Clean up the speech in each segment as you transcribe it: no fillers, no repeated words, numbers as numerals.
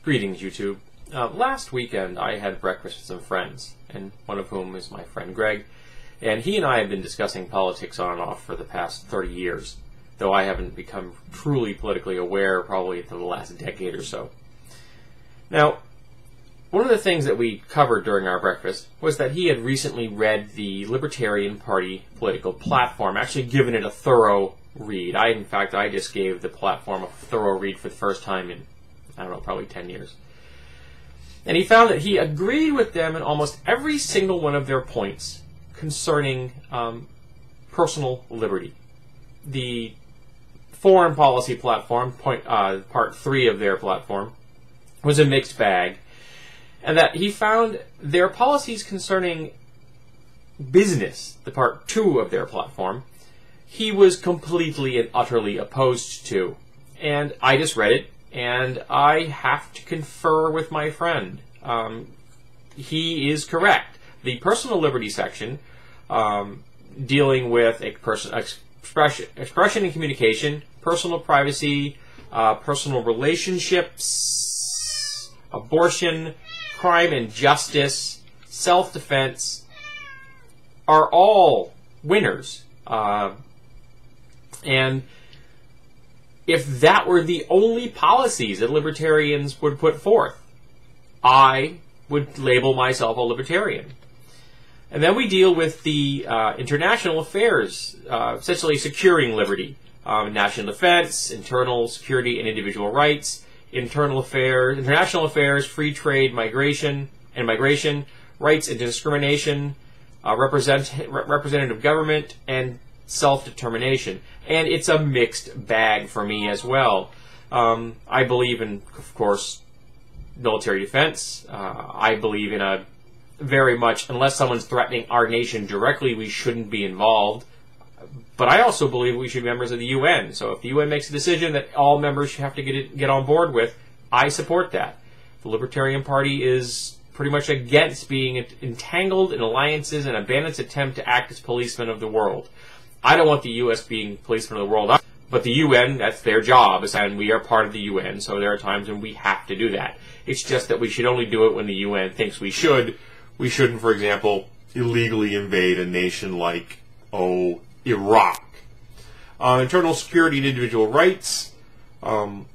Greetings, YouTube. Last weekend I had breakfast with some friends, and one of whom is my friend Greg, and he and I have been discussing politics on and off for the past 30 years, though I haven't become truly politically aware probably for the last decade or so. Now, one of the things that we covered during our breakfast was that he had recently read the Libertarian Party political platform, actually given it a thorough read. In fact, I just gave the platform a thorough read for the first time in, I don't know, probably 10 years. And he found that he agreed with them in almost every single one of their points concerning personal liberty. The foreign policy platform, part 3 of their platform, was a mixed bag. And that he found their policies concerning business, the part 2 of their platform, he was completely and utterly opposed to. And I just read it, and I have to confer with my friend. He is correct. The personal liberty section, dealing with expression and communication, personal privacy, personal relationships, abortion, crime and justice, self-defense, are all winners. And if that were the only policies that libertarians would put forth, I would label myself a libertarian. And then we deal with the international affairs, essentially securing liberty, national defense, internal security and individual rights, international affairs, free trade, migration, rights and discrimination, representative government, and self-determination. And it's a mixed bag for me as well. I believe in, of course, military defense. I believe in a very much, unless someone's threatening our nation directly, we shouldn't be involved. But I also believe we should be members of the UN. So if the UN makes a decision that all members should have to get on board with, I support that. The Libertarian Party is pretty much against being entangled in alliances and a bandit's attempt to act as policemen of the world. I don't want the U.S. being policemen of the world, but the UN, that's their job, and we are part of the UN, so there are times when we have to do that. It's just that we should only do it when the UN thinks we should. We shouldn't, for example, illegally invade a nation like, Iraq. Internal security and individual rights. I'm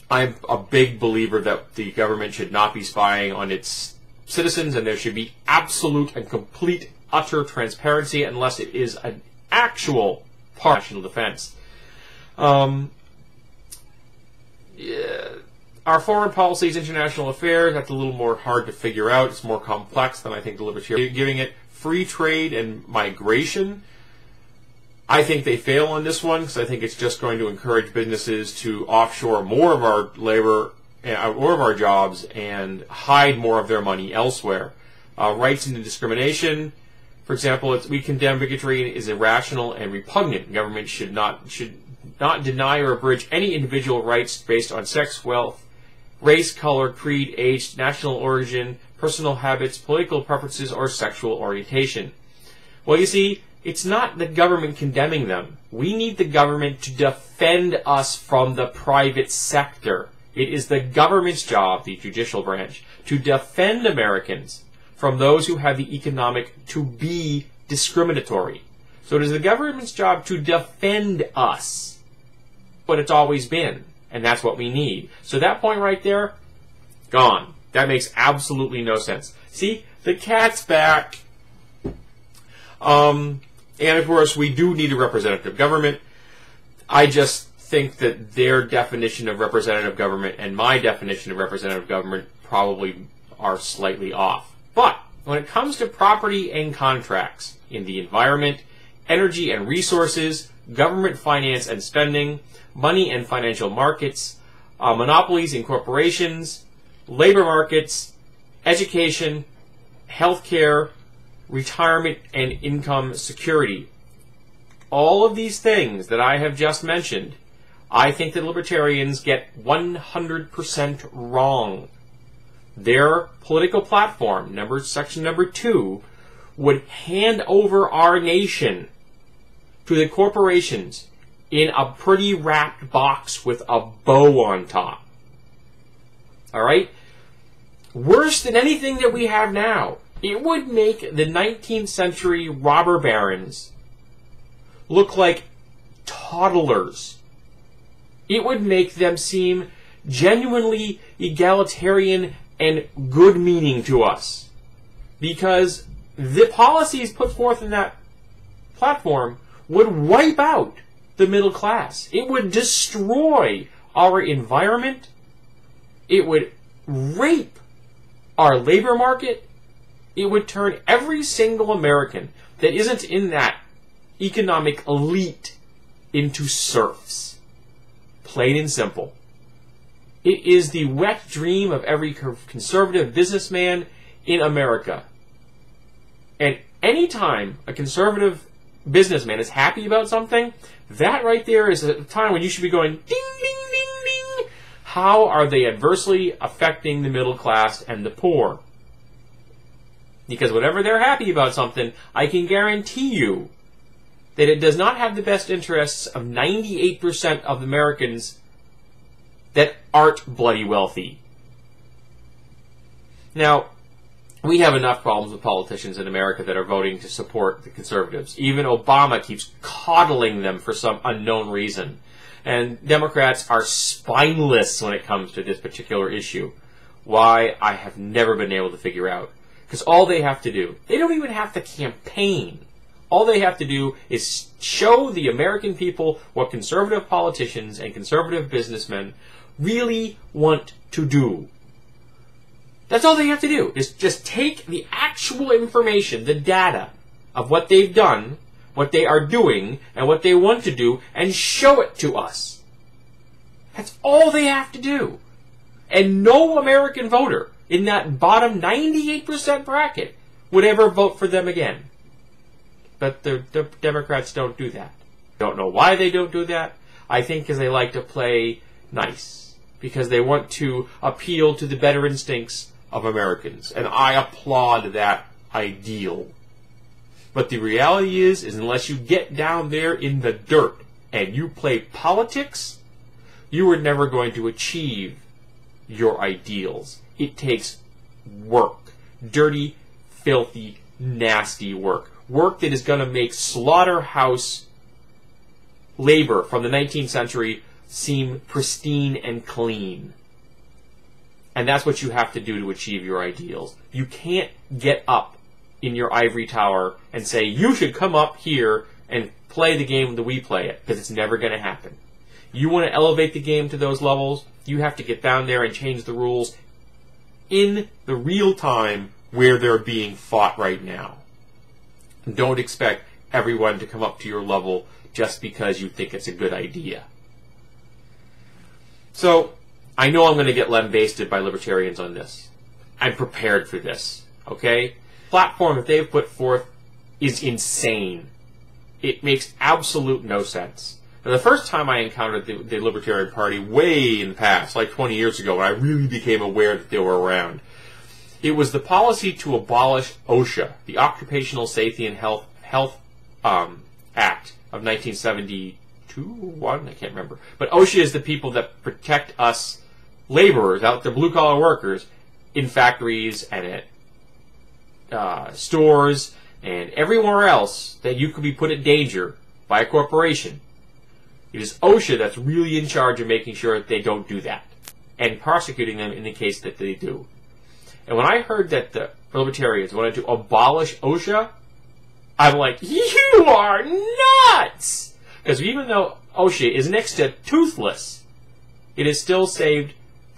a big believer that the government should not be spying on its citizens, and there should be absolute and complete, utter transparency unless it is an actual part of national defense. Our foreign policies, international affairs, that's a little more hard to figure out. It's more complex than I think the Libertarian giving it. Free trade and migration. I think they fail on this one because I think it's just going to encourage businesses to offshore more of our labor, more of our jobs, and hide more of their money elsewhere. Rights and discrimination, for example, we condemn bigotry is irrational and repugnant. Government should not deny or abridge any individual rights based on sex, wealth, race, color, creed, age, national origin, personal habits, political preferences, or sexual orientation. Well, you see, it's not the government condemning them. We need the government to defend us from the private sector. It is the government's job, the judicial branch, to defend Americans from those who have the economic to be discriminatory. So it is the government's job to defend us. But it's always been. And that's what we need. So that point right there, gone. That makes absolutely no sense. See, the cat's back. And of course, we do need a representative government. I just think that their definition of representative government and my definition of representative government probably are slightly off. But when it comes to property and contracts in the environment, energy and resources, government finance and spending, money and financial markets, monopolies and corporations, labor markets, education, healthcare, retirement and income security. All of these things that I have just mentioned, I think that libertarians get 100% wrong. Their political platform, section number 2, would hand over our nation to the corporations in a pretty wrapped box with a bow on top. All right? Worse than anything that we have now. It would make the 19th century robber barons look like toddlers. It would make them seem genuinely egalitarian and good-meaning to us. Because the policies put forth in that platform would wipe out the middle class. It would destroy our environment. It would rape our labor market. It would turn every single American that isn't in that economic elite into serfs. Plain and simple. It is the wet dream of every conservative businessman in America. And anytime a conservative businessman is happy about something, that right there is a time when you should be going, ding, ding, ding, ding. How are they adversely affecting the middle class and the poor? Because whenever they're happy about something, I can guarantee you that it does not have the best interests of 98% of Americans that aren't bloody wealthy. Now, we have enough problems with politicians in America that are voting to support the conservatives. Even Obama keeps coddling them for some unknown reason. And Democrats are spineless when it comes to this particular issue. Why, I have never been able to figure out. Because all they have to do, they don't even have to campaign. All they have to do is show the American people what conservative politicians and conservative businessmen really want to do. That's all they have to do, is just take the actual information, the data of what they've done, what they are doing, and what they want to do, and show it to us. That's all they have to do. And no American voter in that bottom 98% bracket would ever vote for them again. But the Democrats don't do that. Don't know why they don't do that. I think because they like to play nice. Because they want to appeal to the better instincts of Americans. And I applaud that ideal. But the reality is unless you get down there in the dirt and you play politics, you are never going to achieve your ideals. It takes work. Dirty, filthy, nasty work. Work that is going to make slaughterhouse labor from the 19th century seem pristine and clean. And that's what you have to do to achieve your ideals. You can't get up in your ivory tower and say, you should come up here and play the game that we play it, because it's never going to happen. You want to elevate the game to those levels, you have to get down there and change the rules in the real time where they're being fought right now. Don't expect everyone to come up to your level just because you think it's a good idea. So, I know I'm going to get lambasted by libertarians on this. I'm prepared for this, okay? The platform that they've put forth is insane. It makes absolute no sense. Now, the first time I encountered the Libertarian Party way in the past, like 20 years ago, when I really became aware that they were around, it was the policy to abolish OSHA, the Occupational Safety and Health Act of 1972 or 1, I can't remember. But OSHA is the people that protect us laborers, out there, blue-collar workers, in factories and at stores and everywhere else that you could be put in danger by a corporation. It is OSHA that's really in charge of making sure that they don't do that and prosecuting them in the case that they do. And when I heard that the libertarians wanted to abolish OSHA, I'm like, you are nuts! Because even though OSHA is next to toothless, it has still saved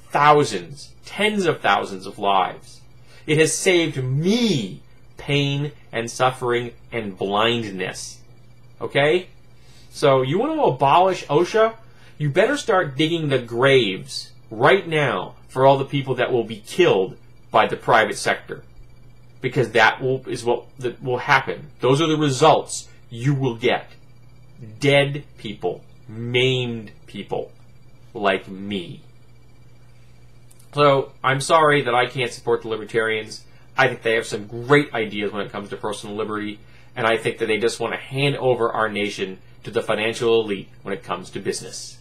thousands, tens of thousands of lives. It has saved me pain and suffering and blindness. Okay? So you want to abolish OSHA? You better start digging the graves right now for all the people that will be killed by the private sector. Because that is what will happen. Those are the results you will get. Dead people, maimed people like me. So, I'm sorry that I can't support the libertarians. I think they have some great ideas when it comes to personal liberty, and I think that they just want to hand over our nation to the financial elite when it comes to business.